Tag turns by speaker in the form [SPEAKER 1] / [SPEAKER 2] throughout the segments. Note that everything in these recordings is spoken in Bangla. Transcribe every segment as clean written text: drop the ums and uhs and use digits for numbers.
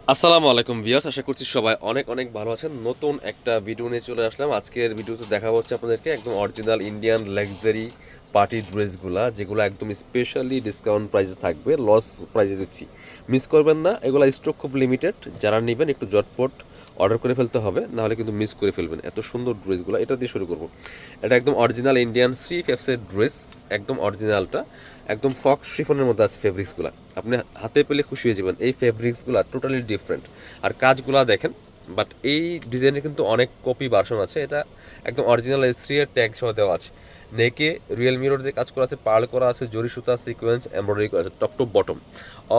[SPEAKER 1] আসসালামু আলাইকুম ভিউয়ার্স, আশা করছি সবাই অনেক অনেক ভালো আছেন। নতুন একটা ভিডিও নিয়ে চলে আসলাম। আজকের ভিডিওতে দেখা হচ্ছে আপনাদেরকে একদম অরিজিনাল ইন্ডিয়ান লাক্সারি পার্টি ড্রেসগুলা, যেগুলো একদম স্পেশালি ডিসকাউন্ট প্রাইসে থাকবে, লস প্রাইসে দিচ্ছি। মিস করবেন না, এগুলো স্টক খুব লিমিটেড। যারা নেবেন একটু ঝটপট অর্ডার করে ফেলতে হবে, নাহলে কিন্তু মিস করে ফেলবেন। এত সুন্দর ড্রেসগুলো, এটা দিয়ে শুরু করব। এটা একদম অরিজিনাল ইন্ডিয়ান থ্রি ফেপসের ড্রেস, একদম অরিজিনালটা, একদম ফক্স শিফনের মধ্যে আছে ফেব্রিক্সগুলো। আপনি হাতে পেলে খুশি হয়ে যাবেন। এই ফেব্রিক্সগুলো টোটালি ডিফারেন্ট, আর কাজগুলো দেখেন। বাট এই ডিজাইনের কিন্তু অনেক কপি ভার্সন আছে। এটা একদম অরিজিনাল এসরি এর ট্যাগ সহ দেওয়া আছে। নেকে রিয়েল মিরর যে কাজ করা আছে, পার্ল করা আছে, জরি সুতা সিকোয়েন্স এমব্রয়ডারি করা আছে, top to bottom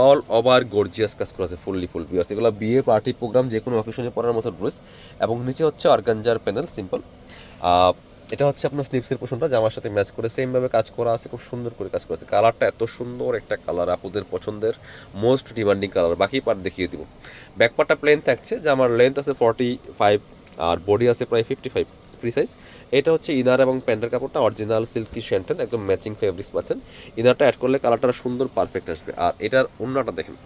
[SPEAKER 1] all over gorgeous কাজ করা আছে, ফুললি ফুল ভিউয়ার্স। এগুলো বিয়ে পার্টি প্রোগ্রাম যে কোনো অকেশনে পরার মতো ড্রেস। এবং নিচে হচ্ছে অর্গানজার প্যানেল, সিম্পল। এটা হচ্ছে আপনার স্লিপসের পোর্শনটা জামার সাথে ম্যাচ করে সেমভাবে কাজ করা আছে, খুব সুন্দর করে কাজ করা আছে। কালারটা এত সুন্দর একটা কালার, আপুদের পছন্দের মোস্ট ডিমান্ডিং কালার। বাকি পার্ট দেখিয়ে দিব। ব্যাক পার্টটা প্লেন থাকছে, জামার লেন্থ আছে 45 আর বডি আছে প্রায় 55 ফ্রি সাইজ। এটা হচ্ছে ইনার এবং প্যান্টের কাপড়টা অরিজিনাল সিল্কি শ্যান্টেন, একদম ম্যাচিং ফেব্রিক্স পাচ্ছেন। ইনারটা অ্যাড করলে কালারটা সুন্দর পারফেক্ট আসবে। আর এটার ওড়নাটা দেখেন,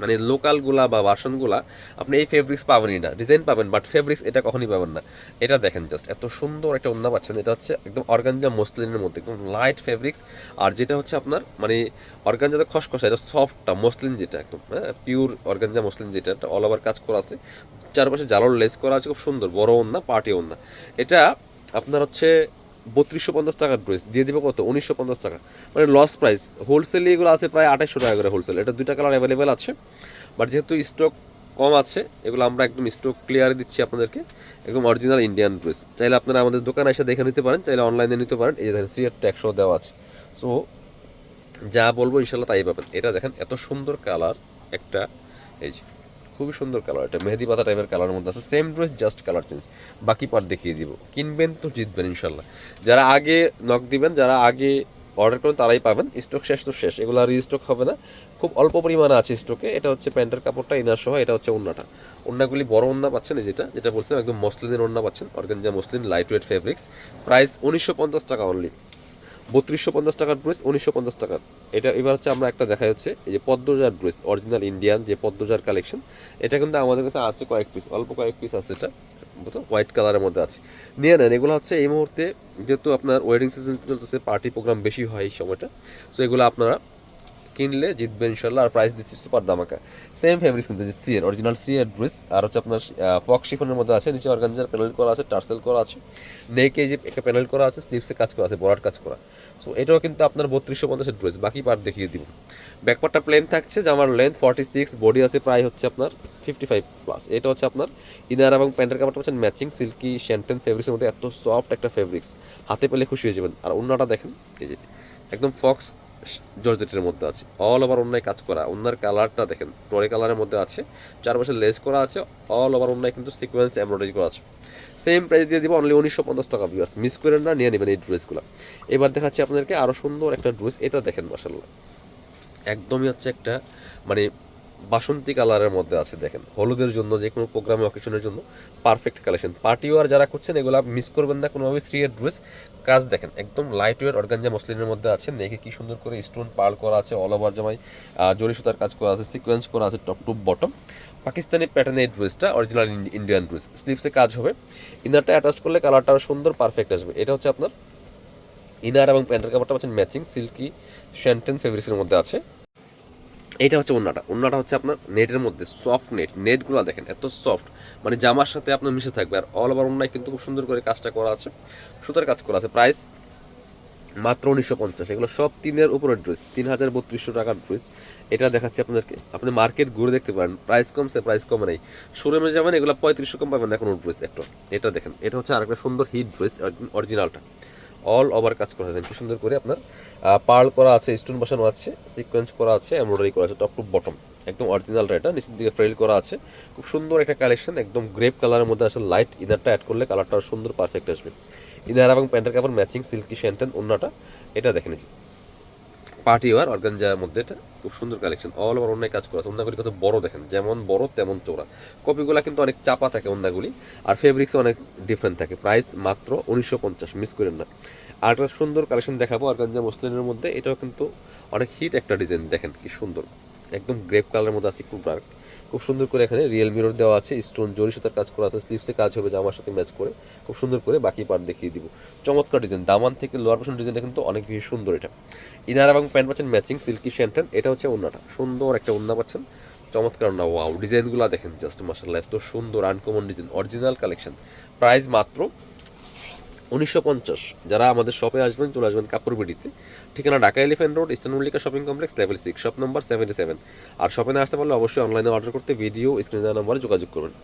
[SPEAKER 1] মানে লোকালগুলা বা ভার্সনগুলা আপনি এই ফেব্রিক্স পাবেনই না। ডিজাইন পাবেন বাট ফেব্রিক্স এটা কখনই পাবেন না। এটা দেখেন জাস্ট এত সুন্দর একটা ওড়না পাচ্ছেন। এটা হচ্ছে একদম অর্গানজা মসলিনের মধ্যে, একদম লাইট ফেব্রিক্স। আর যেটা হচ্ছে আপনার মানে অর্গানজাতে খসখসা, এটা সফটটা মসলিন, যেটা একদম পিওর অর্গানজা মসলিন, যেটা অল ওভার কাজ করা আছে, চারপাশে জালোর লেস করা আছে, খুব সুন্দর বড় ওড়না, পার্টি ওড়না। এটা আপনার হচ্ছে 3250 টাকার ড্রেস দিয়ে দিব কত, 1950 টাকা। মানে লস প্রাইস। হোলসেলে এগুলো আছে প্রায় 2800 টাকা করে হোলসেল। এটা দুইটা কালার অ্যাভেলেবেল আছে, বাট যেহেতু স্টক কম আছে, এগুলো আমরা একদম স্টক ক্লিয়ার দিচ্ছি আপনাদেরকে। একদম অরিজিনাল ইন্ডিয়ান ড্রেস। চাইলে আপনারা আমাদের দোকানে এসে দেখে নিতে পারেন, চাইলে অনলাইনে নিতে পারেন। এই যে দেখেন সিএর ট্যাক্সও দেওয়া আছে। সো যা বলবো ইনশাল্লাহ তাই পাবেন। এটা দেখেন এত সুন্দর কালার একটা, এই যে খুবই সুন্দর কালার। এটা মেহেদি পাতা টাইপের কালারের মধ্যে আছে, same dress just colour change. বাকি পার্ট দেখিয়ে দিব। কিনবেন তো জিতবেন ইনশাল্লাহ। যারা আগে নক দিবেন, যারা আগে অর্ডার করেন, তারাই পাবেন। স্টক শেষ তো শেষ, এগুলো আর রিস্টক হবে না। খুব অল্প পরিমাণে আছে স্টকে। এটা হচ্ছে প্যান্টের কাপড়টা ইনার সহ, এটা হচ্ছে ওড়নাটা। ওড়নাগুলি বড় ওড়না পাচ্ছেন, এই যেটা যেটা বলছিলাম একদম মসলিনের ওড়না পাচ্ছেন, organza muslin, light weight fabrics. Price 1950 টাকা অনলি। 3250 টাকার ড্রেস 1950 টাকার। এটা এবার হচ্ছে আমরা একটা দেখা যাচ্ছে, এই যে পদ্মজার ড্রেস, অরিজিনাল ইন্ডিয়ান যে পদ্মজার কালেকশন। এটা কিন্তু আমাদের কাছে আছে কয়েক পিস, অল্প কয়েক পিস আছে। এটা হোয়াইট কালারের মধ্যে আছে, নিয়ে নেন। এগুলো হচ্ছে এই মুহূর্তে যেহেতু আপনার ওয়েডিং সিজন চলতেছে, পার্টি প্রোগ্রাম বেশি হয় এই সময়টা। সো এগুলো আপনারা কিনলে জিতবেন ইনশাল্লাহ। আর প্রাইস দিচ্ছি সুপার দামাকা। সেম ফেব্রিক্স কিন্তু, যে সি এর অরিজিনাল সি এর ড্রেস। আর হচ্ছে আপনার ফক্স শিফনের মধ্যে আছে, নিচে অর্গানজার প্যানেল করা আছে, টার্সেল করা আছে, নেকে যে একটা প্যানেল করা আছে, স্লিভসে কাজ করা আছে, বর্ডার কাজ করা। সো এটাও কিন্তু আপনার 3250 ড্রেস। বাকি পার্ট দেখিয়ে দিব। ব্যাকপার্টটা প্লেন থাকছে, জামার লেন্থ 46, বডি আছে প্রায় হচ্ছে আপনার 55 প্লাস। এটা হচ্ছে আপনার ইনার এবং প্যান্টের কাপড়টা পাচ্ছেন ম্যাচিং সিল্কি শ্যান্টেন ফেব্রিক্সের মধ্যে, এত সফট একটা ফেব্রিক্স, হাতে পেলে খুশি হয়ে যাবেন। আর অন্যটা দেখেন, এই যে একদম ফক্স জর্জেটের মধ্যে আছে, অল ওভার অন্যায় কাজ করা। অন্যার কালারটা দেখেন, টরে কালারের মধ্যে আছে, চারপাশে লেস করা আছে, অল ওভার অন্যায় কিন্তু সিকোয়েন্স এমব্রয়ডারি করা আছে। সেম প্রাইস দিয়ে দিব অনলি 1950 টাকা। ভিউয়ার্স মিস করেন না, নিয়ে নেবেন এই ড্রেসগুলো। এবার দেখাচ্ছি আপনাদেরকে আরও সুন্দর একটা ড্রেস। এটা দেখেন মাসাল্লাহ, একদমই হচ্ছে একটা মানে বাসন্তী কালারের মধ্যে আছে। দেখেন হলুদের জন্য, যে কোনো প্রোগ্রামে অকেশনের জন্য পারফেক্ট কালেকশন। পার্টি ওয়ার যারা করছেন, এগুলো মিস করবেন না কোনোভাবে। থ্রি এর ড্রেস, কাজ দেখেন একদম লাইট ওয়েট অর্গানজা মসলিনের মধ্যে আছে। দেখে কি সুন্দর করে স্টোন পার্ল করা আছে, অল ওভার জামাই জরি সুতার কাজ করা আছে, সিকোয়েন্স করা আছে, টপ টু বটম পাকিস্তানি প্যাটার্নের এই ড্রেসটা, অরিজিনাল ইন্ডিয়ান ড্রেস। স্লিভসে কাজ হবে, ইনারটা অ্যাটাচ করলে কালারটা সুন্দর পারফেক্ট আসবে। এটা হচ্ছে আপনার ইনার এবং প্যান্টের কাপড়টা পাচ্ছেন ম্যাচিং সিল্কি শ্যান্টেন ফেব্রিক্সের মধ্যে আছে। এটা হচ্ছে ওন্নাটা। ওন্নাটা হচ্ছে আপনার নেটের মধ্যে, সফট নেট। নেটগুলো দেখেন এত সফট, মানে জামার সাথে আপনার মিশে থাকবে। আর অল ওভার ওন্নায় কিন্তু খুব সুন্দর করে কাজটা করা আছে, সুতার কাজ করা আছে। প্রাইস মাত্র 1950। এগুলো সব তিনের উপরের ড্রেস, 3200 টাকার ড্রেস। এটা দেখাচ্ছি আপনাদেরকে, আপনি মার্কেট ঘুরে দেখতে পারেন, প্রাইস কমছে, প্রাইস কমে নাই। শোরুমে যাবেন, এগুলো 3500 কম পাবেন না কোনো ড্রেস একটা। এটা দেখেন, এটা হচ্ছে আরেকটা সুন্দর হিট ড্রেস, অরিজিনালটা অল ওভার কাজ করা আছে কি সুন্দর করে। আপনার পার্ল করা আছে, স্টোন বসানো আছে, সিকোয়েন্স করা আছে, এমব্রয়ডারি করা আছে, টপ টু বটম একদম অরিজিনালটা। এটা নিচের দিকে ফ্রেল করা আছে, খুব সুন্দর একটা কালেকশন। একদম গ্রেপ কালারের মধ্যে আসলে লাইট ইনারটা অ্যাড করলে কালারটা সুন্দর পারফেক্ট আসবে। ইনার এবং প্যান্টের কাপড় ম্যাচিং সিল্কি শ্যান্টেন ওন্নাটা। এটা দেখে নিচ্ছি পার্টি ওয়ার অর্গানজার মধ্যে। এটা খুব সুন্দর কালেকশন, অল ওভার অন্যায় কাজ করা আছে। ওন্নাগুলি কত বড় দেখেন, যেমন বড় তেমন চোরা। কপিগুলো কিন্তু অনেক চাপা থাকে ওন্নাগুলি, আর ফেব্রিক্স অনেক ডিফারেন্ট থাকে। প্রাইস মাত্র 1950, মিস করেন না। আর একটা সুন্দর কালেকশন দেখাবো অর্গানজা মসলিনের মধ্যে। এটাও কিন্তু অনেক হিট একটা ডিজাইন, দেখেন কি সুন্দর। একদম গ্রেপ কালারের মধ্যে আছে, একটু ডার্ক। খুব সুন্দর করে এখানে রিয়েল মিরর দেওয়া আছে, স্টোন জরি সুতার কাজ করা আছে, স্লিভসে কাজ হবে জামার সাথে ম্যাচ করে। খুব সুন্দর করে বাকি পার্ট দেখিয়ে দিব। চমৎকার ডিজাইন, দামান থেকে লোয়ার পোর্শন ডিজাইনটা কিন্তু অনেক বেশি সুন্দর। এটা ইনার এবং প্যান্ট পাচ্ছেন ম্যাচিং সিল্কি শ্যান্টেন। এটা হচ্ছে ওড়নাটা, সুন্দর একটা ওড়না পাচ্ছেন, চমৎকার না। ওয়াও, ডিজাইনগুলো দেখেন জাস্ট মাশাআল্লাহ, এত সুন্দর uncommon design, original collection. Price মাত্র 1950। যারা আমাদের শপে আসবেন চলে আসবেন কাপড় বিডিতে, ঠিকানা Dhaka elephant road, eastern Mallika shopping complex, level 6, shop number 77। আর শপে না আসতে পারলে অবশ্যই অনলাইনে অর্ডার করতে ভিডিও স্ক্রিনে দেওয়া নম্বরে যোগাযোগ করবেন।